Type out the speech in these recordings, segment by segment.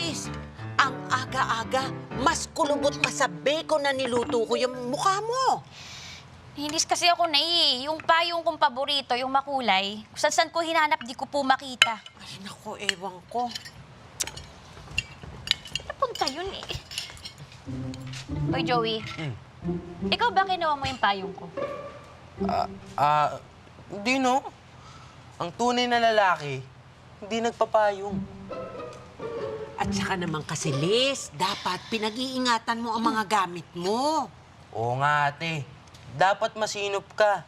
Liz, ang aga-aga, mas kulubot pa sa bacon na niluto ko yung mukha mo. Hindi kasi ako yung payong kong paborito, yung makulay. Kung saan ko hinanap, di ko po makita. Ay, naku, ewan ko. Napunta yun eh. Hoy, Joey. Ikaw ba kinuha mo yung payong ko? Hindi no. Ang tunay na lalaki, hindi nagpapayong. At saka naman kasi, Liz, dapat pinag-iingatan mo ang mga gamit mo. Oo nga, ate. Dapat masinop ka.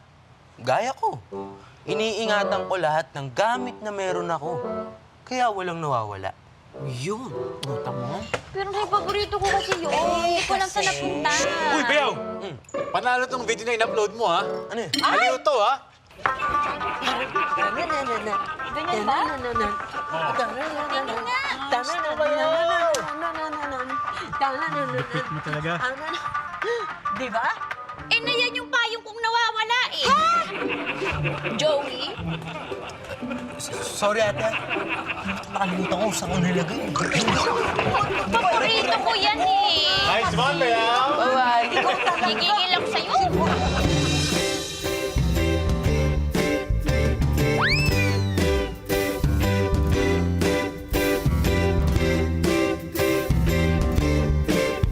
Gaya ko. Iniingatan ko lahat ng gamit na meron ako. Kaya walang nawawala. Yun, nota mo? Pero paborito ko kasi yun. Hindi ko lang saan napunta. Uy, Bayaw! Panalo tong video na in-upload mo, ha? Ano yun? Aliw to, ha? Ganyan ba? Lupit mo talaga. Di ba? Eh, na yan yung payong kong nawawala eh. Joey? Sorry, ate. Nakalimutan ko saan ko nilagay. Paborito ko yan eh. Nice one, Bayaw! Gigigil ako sa'yo.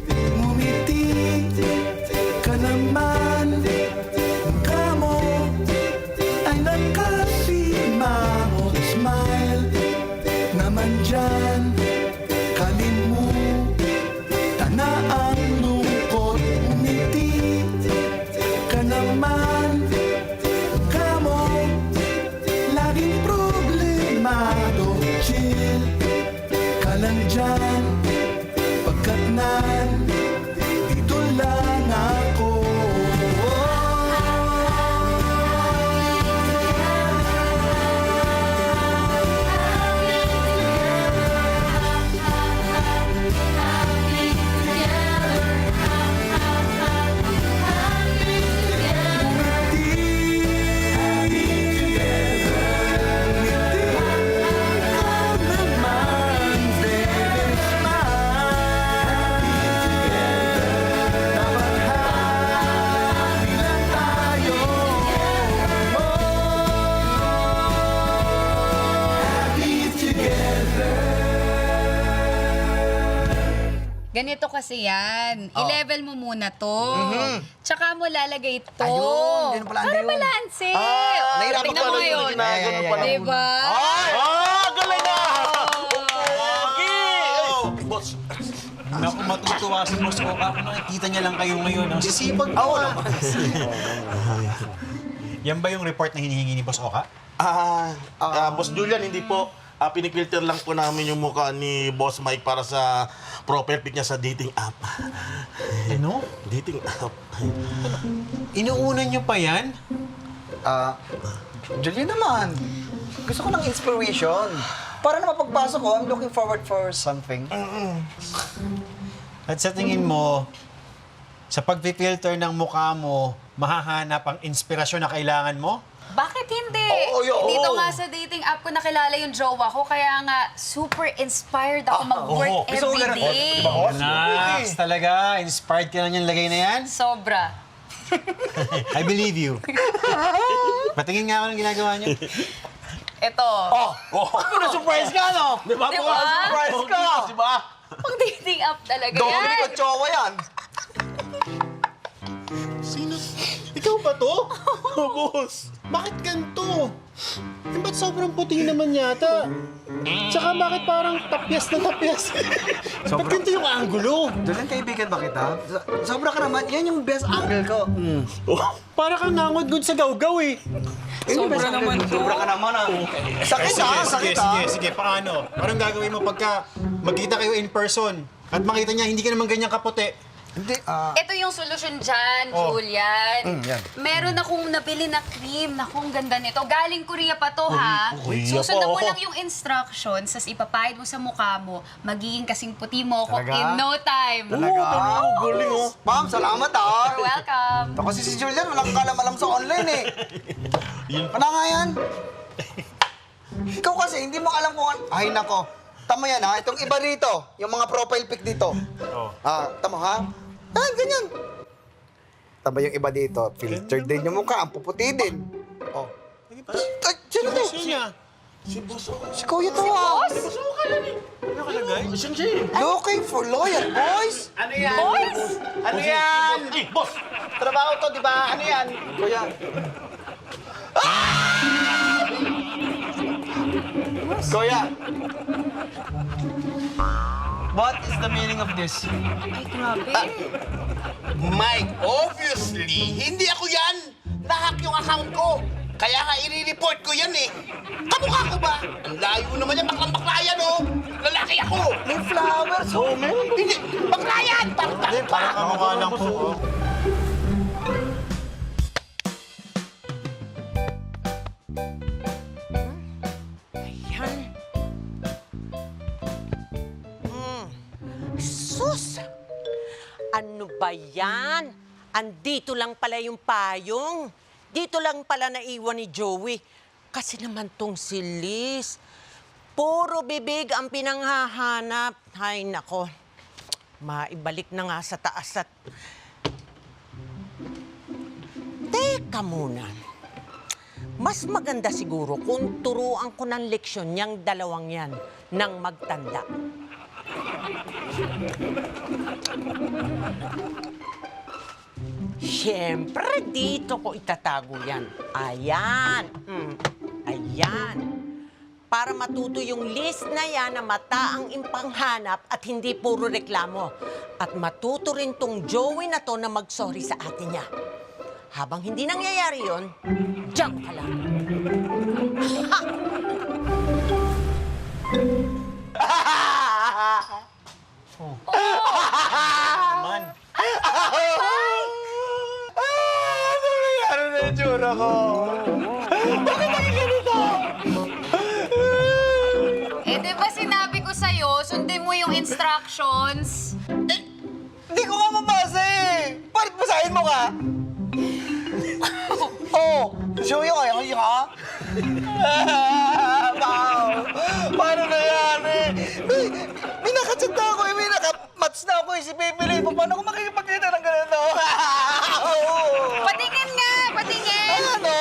Ngumiti ka naman, mukha mo ay nakasimangot. Smile naman dyan, kalimutan na ang lungkot. Ngumiti ka naman, mukha mo laging problemado. Chill ka lang dyan, pagkat nandito lang ako. Ganito kasi yan. I-level mo muna to. Tsaka mo lalagay to. Ayun, ganun pala ang Para yun. balanse. nahirapan Tingnan mo pala yun. ngayon. Ginagano pala. Diba? Galing na! Boss, naku, matutuwa si Boss Oka. Kung nakikita niya lang kayo ngayon. Ang sisipag mo. Yan ba yung report na hinihingi ni Boss Oka? Boss Julian, hindi po. Pinifilter lang po namin yung mukha ni Boss Mike para sa profile pic niya sa dating app. Ano? Dating app. Inuunan niyo pa yan? Julian naman, gusto ko ng inspiration. Para na mapagpasok ko, I'm looking forward for something. At sa tingin mo, sa pag-filter ng mukha mo, mahahanap ang inspirasyon na kailangan mo? Bakit hindi? Oo. Dito nga sa dating app ko nakilala yung jowa ko, kaya nga super inspired ako mag-work every day. Nax, talaga. Inspired ka na niyang lagay na yan? Sobra. I believe you. Patingin nga ako ng ginagawa niyo. Ito. Na-surprise ka, no? Di ba? Diba? Surprise ka! Di ba? Pang dating app talaga Dominic yan. Ochoa yan. Sino? Ikaw ba to? Boss. Bakit ganito? Eh, ba't sobrang puti naman yata? Tsaka bakit parang tapyas na tapyas? Ba't ganito yung angulo? Julian, kaibigan ba kita? Sobra ka naman. Yan yung best angle ko. Para kang nangod-good sa gawgaw eh. Sobra naman to. Sobra ka naman, ah. Sakit, Sige, sige. Paano? Anong gagawin mo pagka magkita kayo in person at makita niya hindi ka naman ganyan kaputi? Hindi, Ito yung solusyon dyan, Julian. yan. Meron akong nabili na cream. Naku, ang ganda nito. Galing Korea pa to, ha? Susundan mo lang yung instructions, sas ipapahid mo sa mukha mo, magiging kasing puti mo ko Talaga? in no time. Talaga? Galing, oh. Ma'am, salamat, ah. You're welcome. Ito kasi si Julian, walang kalam-alam sa online, eh. Ano nga yan? Ikaw kasi, hindi mo alam kung ano. Ay, nako. Tama yan ha, itong iba rito, yung mga profile pic dito. Tama ha? Yan, ganyan. Tama yung iba dito, filtered din yung mukha, ang puputi din. Oh. Ay, sino to? Si Kuya to ha. Looking for loyal boys? Ano yan? Boys? Ano yan? Boss! Trabaho to, di ba? Ano yan? Kuya. Kuya. What is the meaning of this? Mike, obviously, hindi ako yan. Nahack yung account ko. Kaya nga i-report ko yan eh. Kamukha ko ba? Ang layo naman yan, baklang-bakla yan oh. Lalaki ako. May flowers. Oh, meron. Hindi, bakla yan. Parang kamukha lang po. Ayan. Sus! Ano ba yan? Andito lang pala yung payong. Dito lang pala naiwan ni Joey. Kasi naman tong si Liz, puro bibig ang pinanghahanap. Ay, nako. Maibalik na nga sa taas at... Teka muna. Mas maganda siguro kung turuan ko ng leksyon niyang dalawang yan nang magtanda. Siyempre, dito ko itatago yan. Ayan. Ayan. Para matuto yung list na yan na mata ang impanghanap at hindi puro reklamo. At matuto rin tong Joey na to na mag-sorry sa ate niya. Habang hindi nangyayari yon, diyan ka lang. Man. Ano na yung tsura ko? Eh, di ba sinabi ko sa'yo, sundin mo yung instructions? Hindi ko nga mabasa eh. Bakit basahin mo ka? Oh, show yung kaya ka? Wow! Paano na yan eh? May nakachat na ako eh. May nakamatch na ako eh. Si Baby Lee. Paano ko makikipagkita ng ganito? Patingin nga! Patingin! Ano?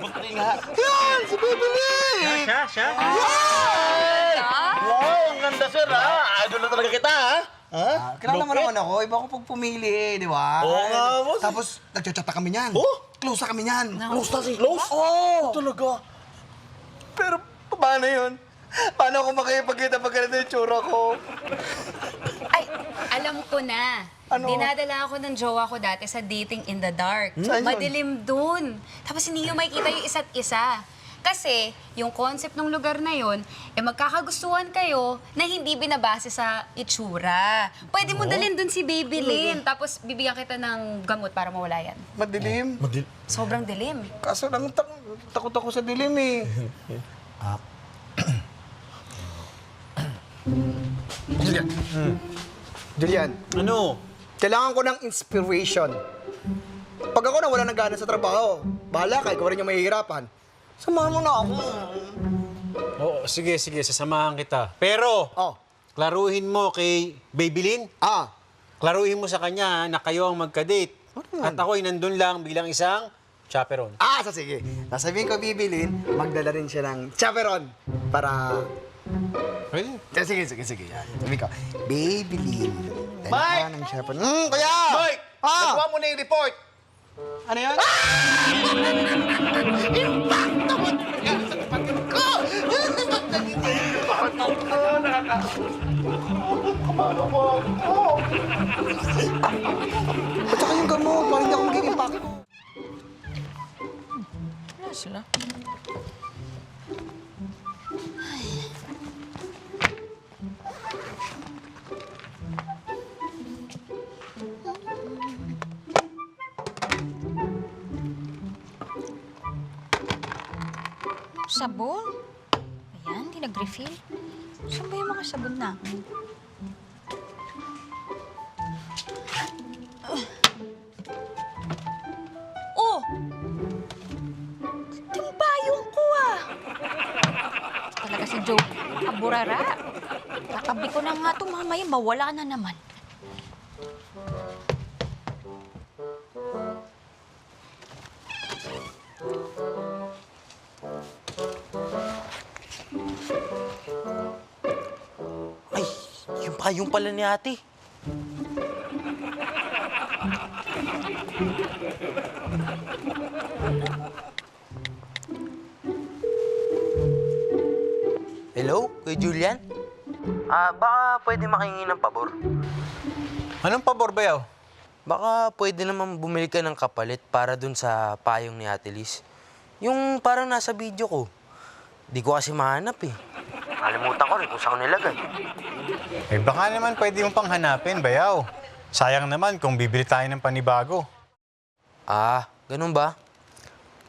Buti nga. Yan! Si Baby Lee! Siya. Yan! Wow, ang ganda sir ha. Idol na talaga kita ha. Kilala mo naman ako. Iba ko pag pumili eh, di ba? Oo nga, boss. Tapos, nagchat-chata kami niyan. Oh? Close na kami niyan. Close na si Close? Oo! Talaga. Pero, paano yun? Paano ako makikipagkita pag ganito yung tsura ko? Ay, alam ko na. Ano? Dinadala ako ng jowa ko dati sa dating in the dark. Saan yun? Madilim dun. Tapos hindi nyo makikita yung isa't isa. Kasi yung concept ng lugar na yon, eh magkakagustuhan kayo na hindi binabase sa itsura. Pwede mo dalhin dun si Baby Lynn, tapos bibigyan kita ng gamot para mawala yan. Madilim. Sobrang dilim. Kaso lang, takot ako sa dilim eh. Julian, Ano? kailangan ko ng inspiration. Pag ako nawala ng gana sa trabaho, bahala ka, ikaw rin yung mahihirapan. Samahan mo na ako. Oo, sige, sasamahan kita. Pero, Oh, klaruhin mo kay Babylin. Klaruhin mo sa kanya na kayo ang magka-date. At ako'y nandun lang bilang isang chaperon. sige. Sasabihin ko, Bibilin, magdala rin siya ng chaperon para... Pwede. Sige. Yan. Sabihin ko, Babylin, dala Mike! ka ng chaperon. Kaya! Mike, nagawa mo na yung report. Ano yan? Impacto mo nangyari sa kapatid ko. At saka yung gamot, parang hindi ako magiging pakto. Wala sila. Sabon? Ayan, di nag-refill. Saan ba yung mga sabon namin? Oh! Yung payong ko ah! Talaga si Joe, kaburara. Tatabi ko na nga ito, mamaya mawala na naman. Ay, yung payong pala ni ate. Hello, Kuya Julian? Baka pwede makingi ng pabor. Anong pabor ba yaw? Baka pwede naman bumili ka ng kapalit para dun sa payong ni Ate Liz. Yung parang nasa video ko. Di ko kasi mahanap eh. Kalimutan ko rin kung saan ko nilagay. Eh baka naman pwede mong panghanapin, bayaw. Sayang naman kung bibili tayo ng panibago. Ganun ba?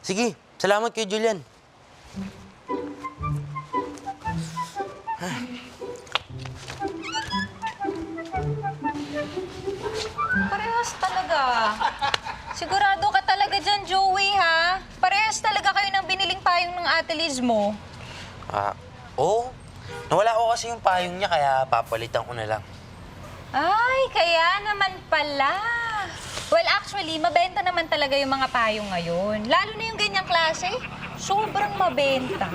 Sige, salamat kay Julian. Parehas talaga. Sigurado ka talaga dyan, Joey, ha? Parehas talaga kayo ng biniling payong ng Ate Liz mo. Oo. Nawala ko kasi yung payong niya kaya papalitan ko na lang. Ay, kaya naman pala. Well, actually, mabenta naman talaga yung mga payong ngayon. Lalo na yung ganyang klase. Sobrang mabenta.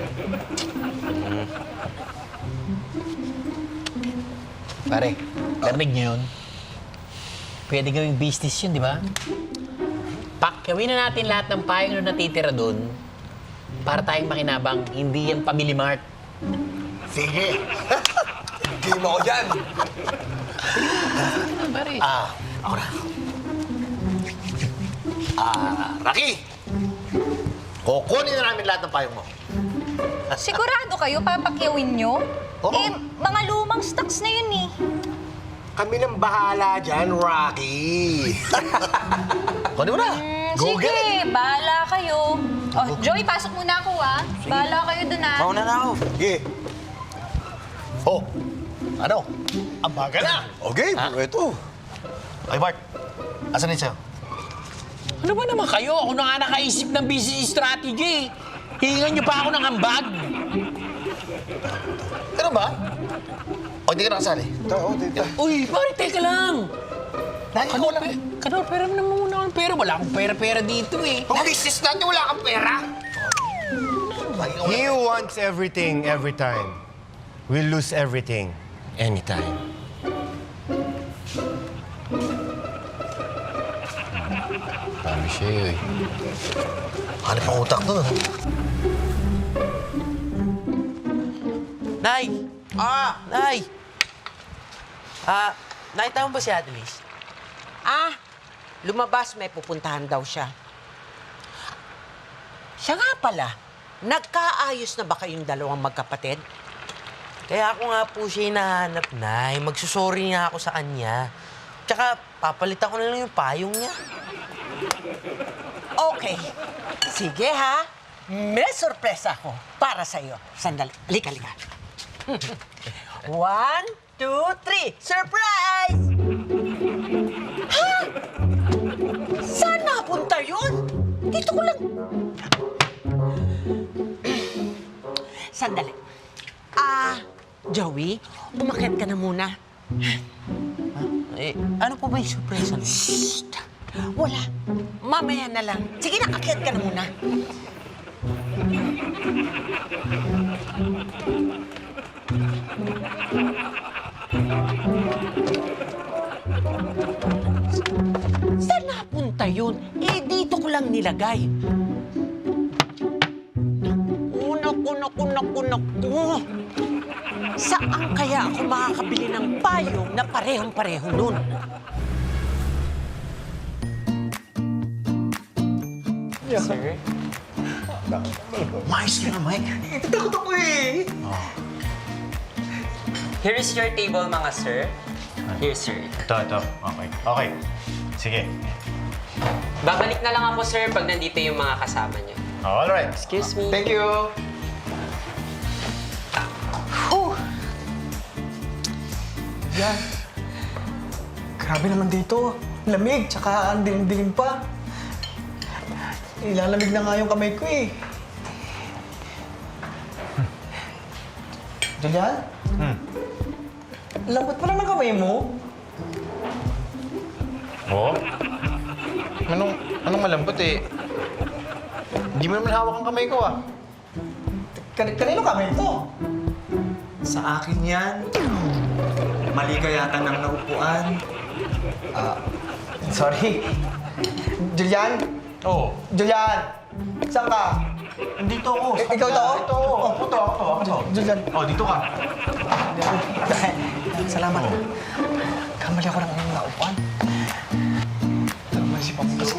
Pare, narinig niyo yun? Pwede gawing business yun, di ba? Gawin na natin lahat ng payong na natitira doon para tayong makinabang, hindi yan Family Mart. Sige. Game ako dyan. Pare. Ako na. Rocky! Kukunin na namin lahat ng payong mo. Sigurado kayo papakyawin nyo? Oo. Mga lumang stocks na yun eh. Kami nang bahala dyan, Rocky. Kunin mo na. Go Sige, get it. bahala kayo. Oh, Joey, pasok muna ako, ha? Bahala kayo dun, ha? Mauna na ako. Sige. Oh, ano? Ang baga na. Okay, ito. Ay, Bart. Asan yun sa'yo? Ano ba naman kayo? Ako na nga nakaisip ng business strategy. Hihingan niyo pa ako ng ambag. Ano ba? O, hindi ka nakasali? Uy, pare, teka lang. Kanor, pera mo naman muna akong pera. Wala akong pera-pera dito eh. Kung business natin, wala kang pera. He who wants everything every time will lose everything anytime. Dami siya eh. Ano pang utak doon? Nay! Nay! Nakita mo ba si Ate Liz? Lumabas, may pupuntahan daw siya. Siya nga pala, nagkaayos na ba kayong dalawang magkapatid? Kaya ako nga po siya hinahanap, Nay. Magsusorry nga ako sa kanya. Tsaka, papalitan ko na lang yung payong niya. Okay. Sige, ha? May sorpresa ako para sa'yo. Sandali. Halika. 1, 2, 3. Surprise! Ha? Saan napunta yun? Dito ko lang... Sandali. Joey, umakyat ka na muna. Ano po ba yung surpresa niyo? Shh! Wala. Mamaya na lang. Sige na, akyat ka na muna. Saan napunta yun? Dito ko lang nilagay. Naku. Saan kaya ako makakabili ng payong na parehong-pareho nun? Sir? Mais ka na, Mike. Takot ako eh. Here is your table, mga sir. Here, sir. Ito. Okay. Sige. Babalik na lang ako, sir, pag nandito yung mga kasama niyo. Alright. Excuse me. Thank you. Yan. Grabe naman dito. Lamig, tsaka ang dilim-dilim pa. Ilalamig na nga yung kamay ko eh. Julian? Lambot pala ng kamay mo. Oo? Anong malambot eh? Hindi mo naman hawak ang kamay ko ah. Kanino kamay to? Sa akin yan. Mali ka yata ng naupuan. Sorry. Julian? Oo. Julian! Saan ka? Dito ako. Ikaw to? Ito ako. Ako to. Julian. Oh, dito ka. Salamat. Kamali ako ng naupuan. Tama si Pampus.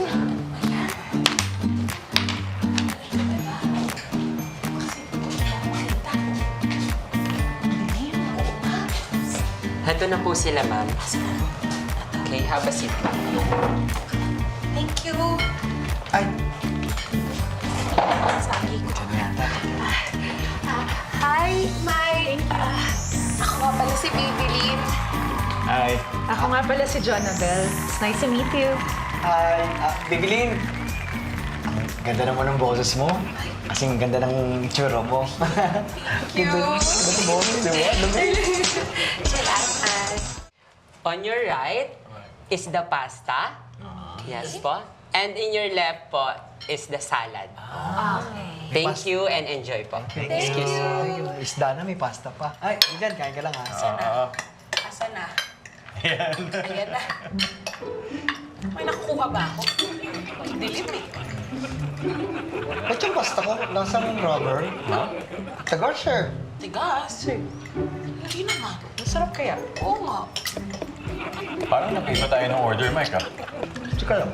Hando na po sila, ma'am. Okay, have a seat, ma'am. Thank you. Ay, Hi, Mike. Ako nga pala si Babylin. Hi. Ako nga pala si Jonabel. It's nice to meet you. hi. Bibilin. Ang ganda naman ng boses mo. Kasing ganda ng itsura mo. Cute. Ganda ng boses, di ba? Salamat. On your right is the pasta. Yes po. And in your left po is the salad. Thank you and enjoy po. Excuse me. Yung isda na, may pasta pa. Ay, dyan, kain ka lang ha. Asa na? Ayan na. May nakukuha ba ako? Dilim eh. Ba't yung pasta ko? Lasang rubber? Ha? Tagar, sir. Tigas. Hindi naman. Masarap kaya? Oo nga. Parang nakita tayo ng order, Mike ah. Tsaka lang.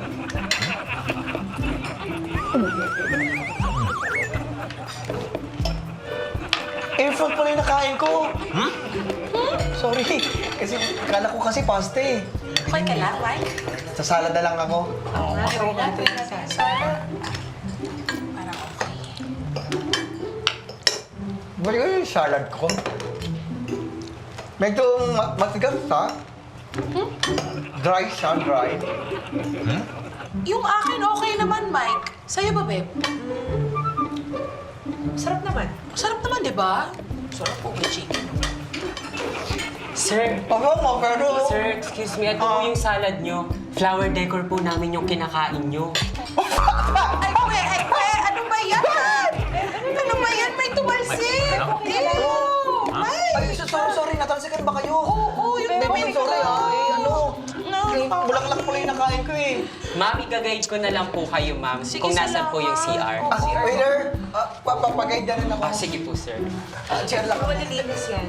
Airfront pala yung nakain ko. Sorry. Kasi akala ko kasi pasta eh. Okay ka lang, Mike? Sa salad na lang ako. Oo nga. Try natin sa salad. Parang okay. Balik ko yung salad ko. Medyo matigas ha? Dry siya, dry. Yung akin okay naman, Mike. Sa'yo ba, Beb? Sarap naman. Sarap naman, di ba? Sarap po may chicken. Sir, Pero... sir, excuse me. Ito po yung salad nyo. Flower decor po namin yung kinakain nyo. Ay, kwe! Ano ba yan? Ano ba yan? May tumalsik! Ew! Ay, sorry, natalsikan ba kayo? Oo, yung bebe ko. Sorry bulaklak pala yung nakain ko eh. Ma'am, i-guide ko na lang po kayo, ma'am, Sige, kung nasan po yung CR. Waiter, papapagay dyan rin ako. Sige po, sir. Cheer lang. Malilinis yan.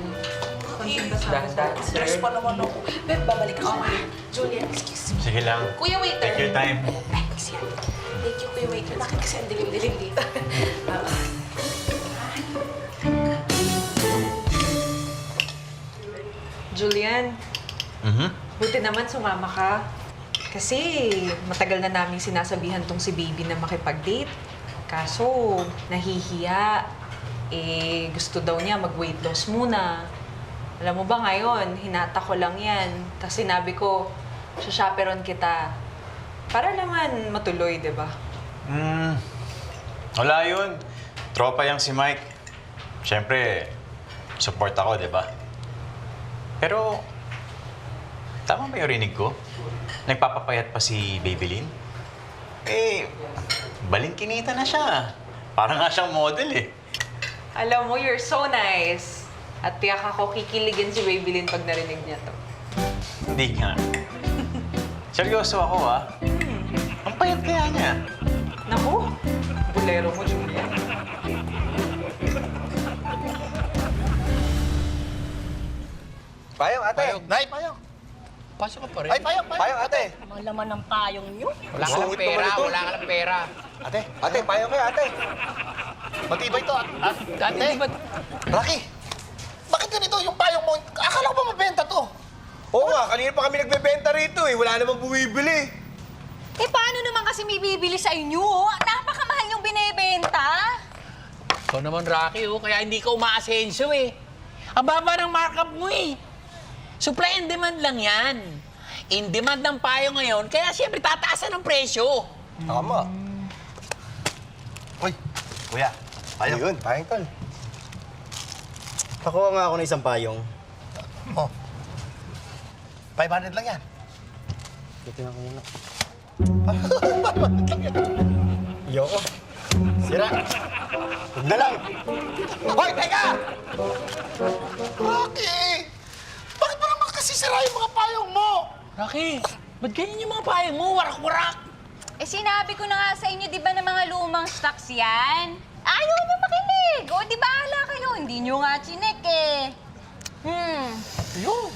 Dahan-dahan, sir. Dress pa naman ako. Beb, babalik ako. Julian, excuse me. Sige lang. Kuya waiter. Take your time. Ay, kasi yan. Thank you, Kuya waiter. Bakit kasi ang dilim-dilim dito? Julian, buti naman sumama ka. Kasi matagal na namin sinasabihan tong si Baby na makipag-date. Kaso, nahihiya. Eh, gusto daw niya mag-weight loss muna. Alam mo ba ngayon, hinata ko lang yan. Tapos sinabi ko, chaperon kita. Para naman matuloy, di ba? Wala yun. Tropa yang si Mike. Siyempre, support ako, di ba? Pero, tama ba yung rinig ko? Nagpapapayat pa si Babylin? Eh, balingkinita na siya. Parang nga siyang model eh. Alam mo, you're so nice. At tiyak ako kikiligin si Babylin pag narinig niya to. Hindi nga. Seryoso ako ah. Ang payat kaya niya. Naku, bulero mo, Julian. Payong, ate. Nay, payong. Pasok ka pa rin. Ay, payong. Payong, ate. Ang laman ng payong niyo. Wala ka lang pera, wala ka lang pera. Ate, payong kayo, ate. Matibay to. Dati, di ba? Rocky, bakit ganito yung payong mo? Akala ko ba mabenta to? Oo nga, kanina pa kami nagbebenta rito eh. Wala namang bumibili. Eh, paano naman kasi may bibili sa inyo? Napakamahal yung binebenta. Ikaw naman, Rocky, oh, kaya hindi ka umaasenso eh. Ang baba ng markup mo eh. Supply and demand lang yan. In demand ng payo ngayon, kaya siyempre tataasan ang presyo. Tama. Uy, kuya. Payong. Ayun, payong tol. Pakuha nga ako ng isang payong. Oh. 500 lang yan. Titingnan ko muna. 500 lang yan. Yoko. Sira. Huwag na lang. Hoy, teka! Rocky! Bakit mo naman kasi sira yung mga payong mo? Rocky, ba't ganyan yung mga payong mo? Warak-warak! Eh sinabi ko na nga sa inyo, di ba, na mga lumang stocks yan? Ayaw nyo makinig! O di bahala kayo, hindi nyo nga chinek eh. Yun.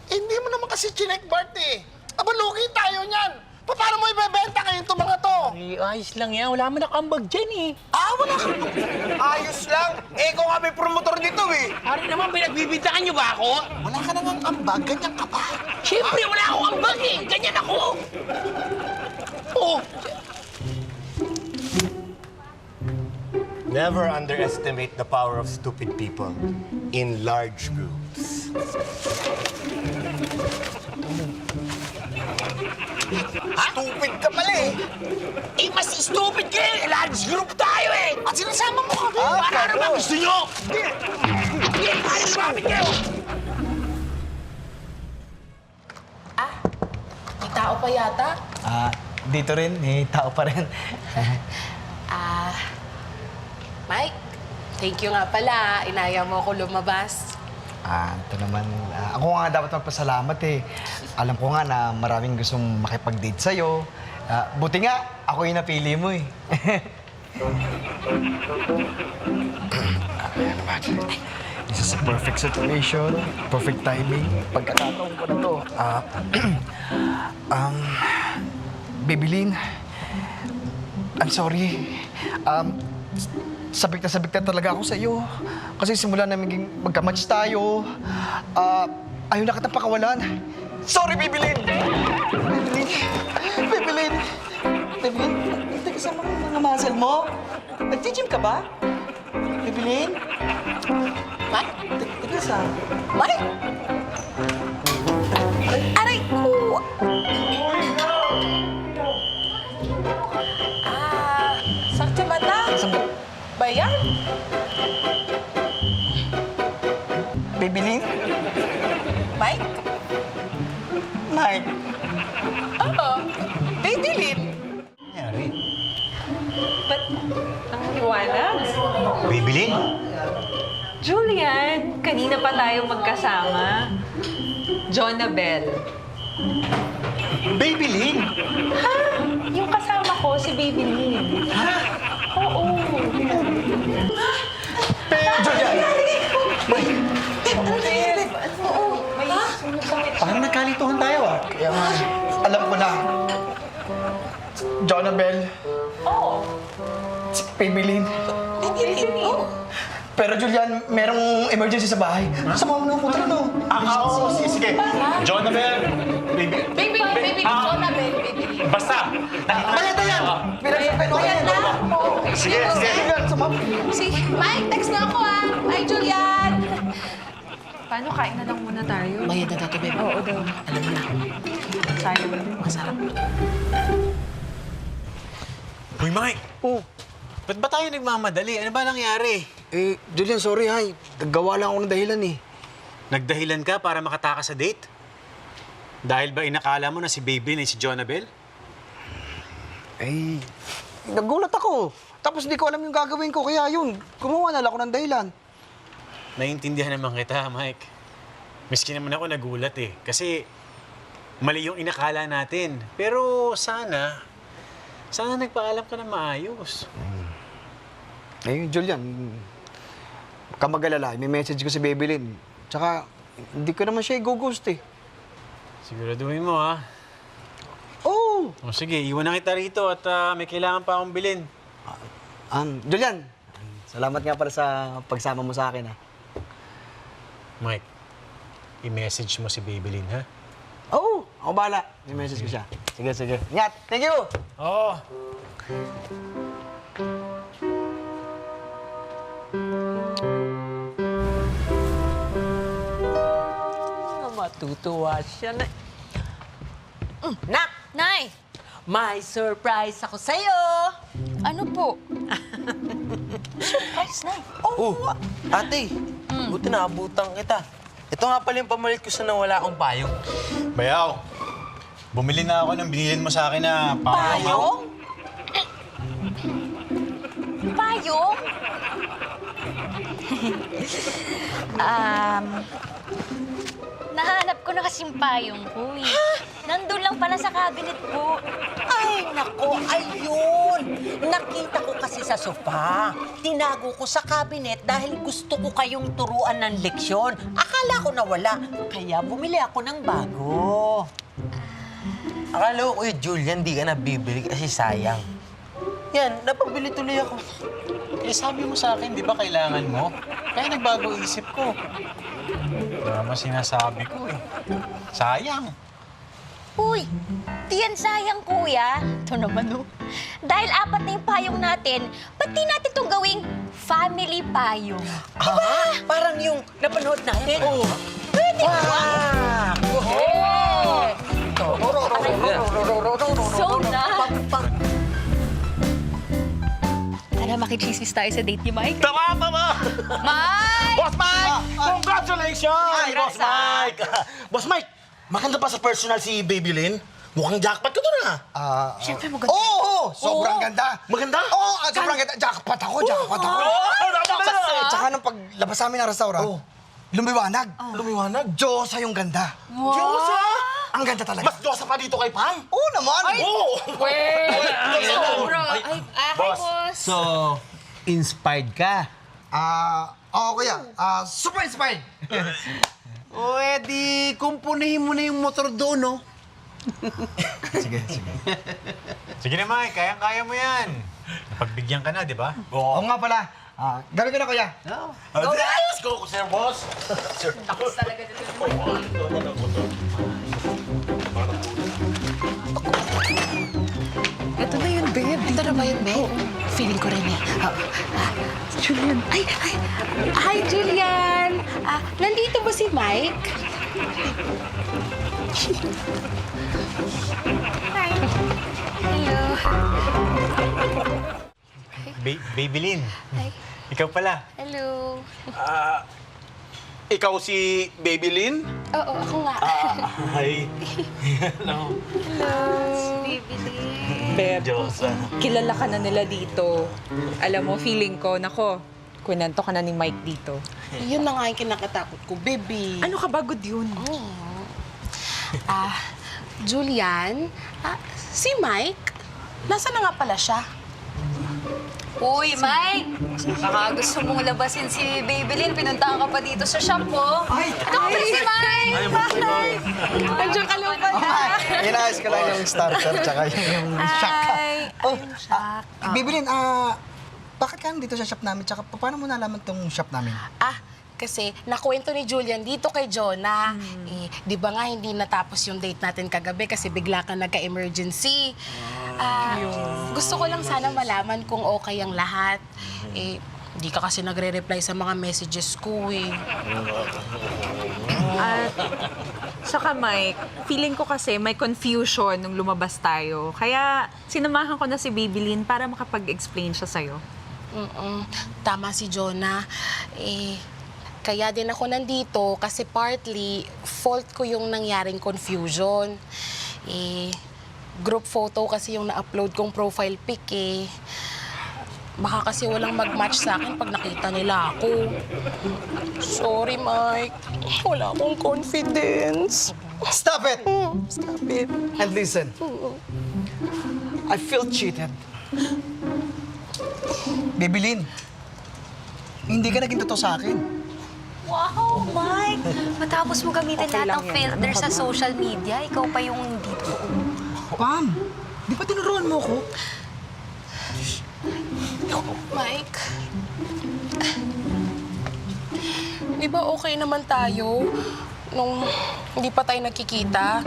Hindi mo naman kasi chinek, Bart eh. Aba, lugi tayo niyan. Paano mo ibebenta ngayon itong mga to? Eh, ayos lang yan. Wala mo nakambag dyan eh. Wala ka. Ayos lang. Eh, ikaw nga may promotor dito eh. Hari naman, pinagbibintangan niyo ba ako? Wala ka nang ambag, ganyan ka pa. Siyempre, wala akong ambag eh. Ganyan ako. Oh, Never underestimate the power of stupid people in large groups. Stupid ka pala eh. eh, mas stupid ka eh. Large group tayo eh. At sinasama mo kami. Para naman gusto nyo. Hindi, kaya lumapit kayo. May tao pa yata. Dito rin, may tao pa rin. Mike, thank you nga pala. Inaya mo ako lumabas. Ito naman. Ako nga dapat magpasalamat eh. Alam ko nga na maraming gustong makipag-date sa'yo. Buti nga, ako yung napili mo eh. Ayan naman. This is a perfect situation, perfect timing. Pagkakataon ko na to. Bibilin, I'm sorry. Sabik na talaga ako sa iyo. Kasi simula na magka-match tayo, ayaw na kitang pakawalan. Sorry, Bibilin! Bibilin! Hindi ka sa mga muscle mo? Nag-gym ka ba? Bibilin? Mike? Teka sa... Mike? Aray ko! Sakit sa mata? Ba yan? Bibilin? Mike? Mike? Oo. Bibilin. Nangyari? Ba't ang liwanag? Bibilin? Julian, kanina pa tayo magkasama. Jonabel. Babylin? Ha? Yung kasama ko, si Baby Lynn. Ha? Oo. Julian! May sunog sa may... Parang nagkalituhan tayo Kaya nga, alam ko na. Jonabel. Oo. Si Bibilin. Bibilin? Oo. Pero Julian, merong emergency sa bahay. Sama mo na punta na to. Oo, sige. Jonabel, baby. Baby, Jonabel, baby. Basta. Bayad na yan! Pinagsampay ko Bayad na? Sige. Julian, sumama. Si Mike, text na ako Bye, Julian! Paano, kain na lang muna tayo? Bayad na tayo, babe. Oo daw. Alam mo na. Sayang. Masarap. Uy, Mike! Ba't ba tayo nagmamadali? Ano ba nangyari? Julian, sorry ha. Naggawa lang ako ng dahilan eh. Nagdahilan ka para makatakas sa date? Dahil ba inakala mo na si Baby na si Jonabel? Nagulat ako. Tapos di ko alam yung gagawin ko. Kaya yun, gumawa na lang ako ng dahilan. Naiintindihan naman kita, Mike. Miski naman ako nagulat eh. Kasi mali yung inakala natin. Pero sana nagpaalam ka na maayos. Julian, huwag ka mag-alala. May message ko si Baby Lynn. Tsaka, hindi ko naman siya i-ghost eh. Siguraduhin mo, ha? Oo! O sige, iwan na kita rito at may kailangan pa akong bilhin. Julian, salamat nga para sa pagsama mo sa akin ha. Mike, i-message mo si Babylin, ha? Oo, ako bahala. May message ko siya. Sige. Ingat! Thank you! Oo. Matutuwa siya na. Nak! Nay! May surprise ako sa'yo! Ano po? Surprise, Nay. Oh, ate, buti naabutan kita. Ito nga pala yung pamalit ko sa nawala akong payong. Bayaw, bumili na ako ng binilin mo sa akin na payong. Payong? Nahanap ko na kasing payong ko eh. Nandun lang pala sa cabinet ko. Ay, nako, ayun! Nakita ko kasi sa sofa. Tinago ko sa cabinet dahil gusto ko kayong turuan ng leksyon. Akala ko nawala, kaya bumili ako ng bago. Akala ko, Kuya Julian, di ka na bibili kasi sayang. Yan, napabili tuloy ako. Eh, sabi mo sa akin, di ba kailangan mo? Kaya nagbago isip ko. Naman sinasabi ko eh. Sayang. Uy, di yan sayang, kuya. Ito naman, oh. Dahil 4 na yung payong natin, ba't di natin itong gawing family payong? Ah, parang yung napanood natin. Oo. Pwede ba? So na. Tara, makichismis tayo sa date ni Mike. Tama! Mike! Boss Mike! Congratulations! Ay, Boss Mike! Boss Mike, maganda pa sa personal si Baby Lynn. Mukhang jackpot ka doon, ha? Siyempre maganda. Oo! Sobrang ganda. Maganda? Oo, sobrang ganda. Jackpot ako. Tsaka nung paglabas namin ng restaurant, lumiwanag. Lumiwanag? Diyosa yung ganda. Diyos, ha? Ang ganda talaga. Mas Diyosa pa dito kay Pam? Oo naman. Oo! Boss. So, inspired ka? Oo, kuya. Super inspired. O, edi, kumpunihin mo na yung motor doon, no? Sige na, Mike. Kayang-kaya mo yan. Napagbigyan ka na, di ba? Oo nga pala. Gawin ko na, kuya. Let's go, sir, boss! Ito na yun, babe. Dito na ba yun, babe? Feeling ko rin eh. Julian. Hi, Julian. Nandito ba si Mike? Hello. Baby Lynn. Ikaw pala. Hello. Ikaw si Baby Lynn? Oo, ako nga. Hi. Hello. Baby Lee. Beb, Diyosa. kilala ka na nila dito. Alam mo, feeling ko, nako, kwento ka na ni Mike dito. Yun na nga yung kinakatakot ko, baby. Ano ka ba, good yun? Julian, si Mike, nasa na nga pala siya? Uy, Mike! Baka gusto mong labasin si Baby Lynn, pinuntahan ka pa dito sa shop mo. Ito ka pala si Mike! Nandiyan ka lang pala. Inayos ko lang yung starter tsaka yung shock. Bibilin, bakit ka dito sa shop namin? Tsaka paano mo nalaman tong shop namin? Kasi nakwento ni Julian dito kay Jonah. Di ba nga hindi natapos yung date natin kagabi kasi bigla ka nagka-emergency. Gusto ko lang sana malaman kung okay ang lahat. Di ka kasi nagre-reply sa mga messages ko eh. At saka Mike, feeling ko kasi may confusion nung lumabas tayo. Kaya sinamahan ko na si Baby Lynn para makapag-explain siya sa'yo. Tama si Jonah. Kaya din ako nandito kasi partly fault ko yung nangyaring confusion. Group photo kasi yung na-upload kong profile pic eh. Baka kasi walang mag-match sa akin pag nakita nila ako. Sorry, Mike. Wala akong confidence. Stop it! Stop it. And listen, I feel cheated. Bibilin, hindi ka naging totoo sa akin. Wow, Mike! Matapos mo gamitin Okay lahat lang ng yan. filter sa social media, ikaw pa yung hindi totoo. Pam, di ba tinuruan mo ko? Mike, di ba okay naman tayo nung hindi pa tayo nagkikita?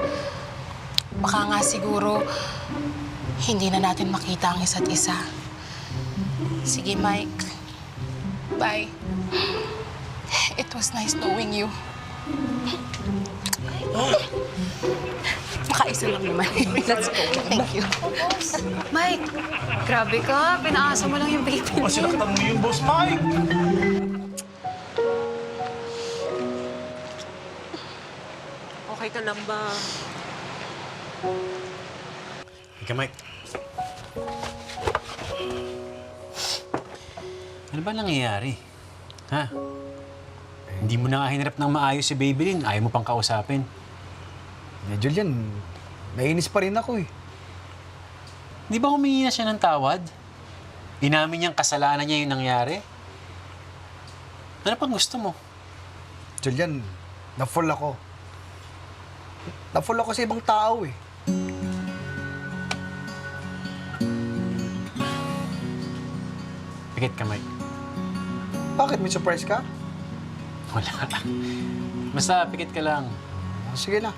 Baka nga siguro hindi na natin makita ang isa't isa. Sige, Mike. Bye. It was nice knowing you. Makaisa lang naman. Let's go. Thank you. Mike, grabe ka. Pinaasa mo lang yung baby mo. Kasi nakita mo yung Boss Mike. Okay ka lang ba? Ika, Mike. Ano ba nangyayari? Ha? Hindi mo na nga hinarap ng maayos si Babylin. Ayaw mo pang kausapin. Julian, nainis pa rin ako eh. Di ba humingi na siya ng tawad? Inamin niyang kasalanan niya yung nangyari? Ano pang gusto mo? Julian, na-fall ako. Na-fall ako sa ibang tao eh. Pikit ka, Mike. Bakit? May surprise ka? Wala. Basta pikit ka lang. Sige na.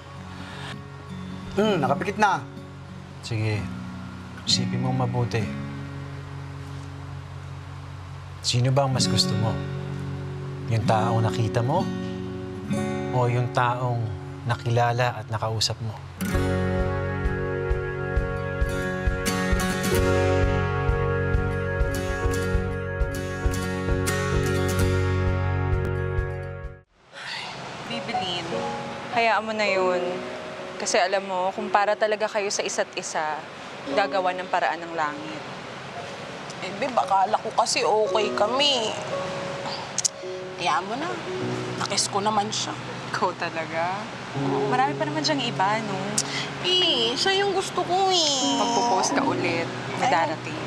Nakapikit na. Sige. Isipin mo mabuti. Sino ba ang mas gusto mo? Yung taong nakita mo? O yung taong nakilala at nakausap mo? Babylin, hayaan mo na yun. Kasi alam mo, kung para talaga kayo sa isa't isa, gagawa ng paraan ng langit. Eh, babe, akala ko kasi okay kami. Hayaan mo na. Nakis ko naman siya. Ikaw talaga? Marami pa naman siyang iba, no? Eh, siya yung gusto ko eh. Magpo-post ka ulit, may darating.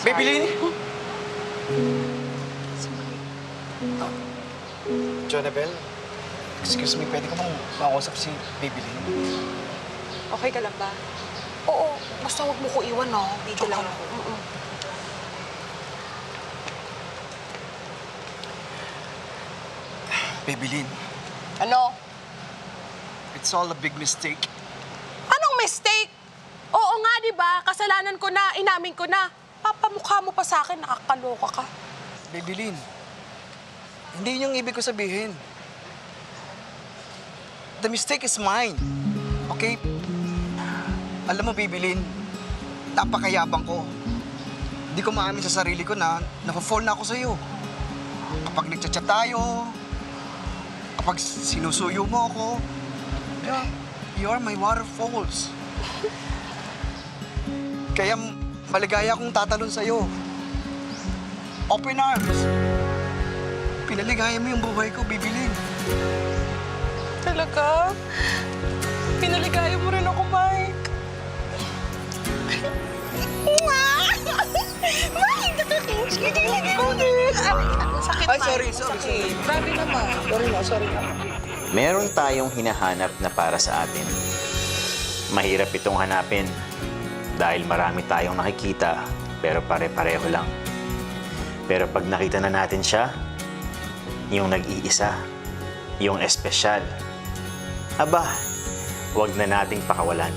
Babylin! Jonabel, excuse me, pwede ko bang makausap si Babylin? Okay ka lang ba? Oo, basta huwag mo ko iwan, no? Dito lang ako. Babylin, Ano? it's all a big mistake. Anong mistake? Oo nga, di ba? Kasalanan ko na, inamin ko na. Papamukha mo pa sa akin, nakakaloka ka. Babylin, hindi yun yung ibig ko sabihin. The mistake is mine. Okay? Alam mo, Babylin, napakayabang ko. Hindi ko maamin sa sarili ko na nafa-fall na ako sa'yo. Kapag nagchat-chat tayo, kapag sinusuyo mo ako, you are my waterfalls. Kaya maligaya akong tatalon sa'yo. Open arms. Pinaligaya mo yung buhay ko, Babylin. Talaga? Pinaligaya mo rin ako, Mike. Mike, nakakinch ka talaga ko din. Sakit, Ay, Mike. sorry. Grabe naman. Sorry na. Meron tayong hinahanap na para sa atin. Mahirap itong hanapin dahil marami tayong nakikita pero pare-pareho lang. Pero pag nakita na natin siya, yung nag-iisa, yung espesyal, aba, huwag na nating pakawalan.